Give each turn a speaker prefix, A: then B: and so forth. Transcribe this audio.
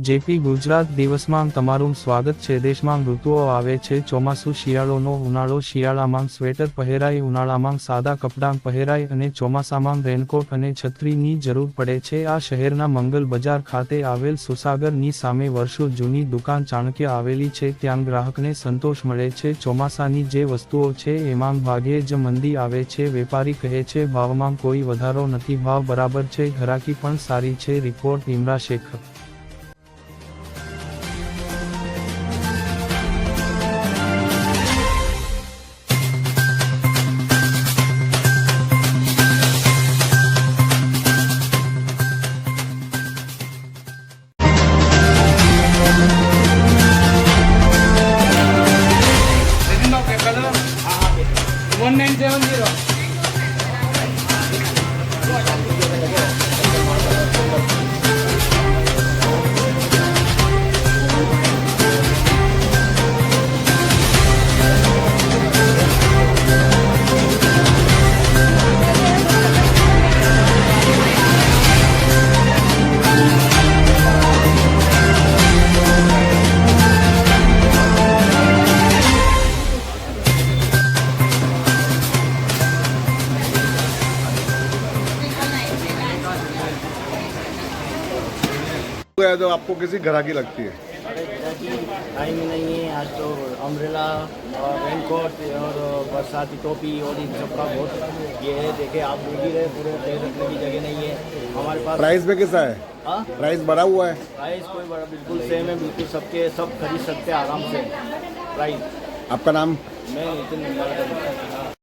A: JP Gujarat દિવસમાં તમારું સ્વાગત છે। દેશમાં ઋતુઓ આવે છે ચોમાસું શિયાળોનો ઉનાળો શિયાળામાં સ્વેટર પહેરાય ઉનાળામાં સાદા કપડાં પહેરાય અને ચોમાસામાં રેનકોટ અને છત્રીની જરૂર પડે છે। આ શહેરના મંગલ બજાર ખાતે આવેલ સુસાગરની સામે વર્ષો જૂની દુકાન ચાણક્ય આવેલી છે। ત્યાં ગ્રાહકને સંતોષ મળે છે। ચોમાસાની જે વસ્તુઓ છે એમાં ભાગ્યે જ મંદી આવે છે। વેપારી કહે છે ભાવમાં કોઈ વધારો નથી, ભાવ બરાબર છે, ઘરાકી પણ સારી છે। રિપોર્ટ ઇમરા શેખ।
B: गया तो आपको किसी ग्राहकी लगती है?
C: अरे टाइम ही नहीं है आज तो। अम्ब्रेला और रेनकोट और बरसाती टोपी और इन सब का बहुत ये है। देखे आप देख ही रहे, पूरे पैर रखने की जगह नहीं है हमारे पास।
B: प्राइस में कैसा है?
C: हाँ,
B: प्राइस बढ़ा हुआ है?
C: प्राइस कोई बड़ा बिल्कुल सेम है, बिल्कुल सबके सब खरीद सकते हैं आराम से। प्राइस
B: आपका नाम?
C: मैं नितिन।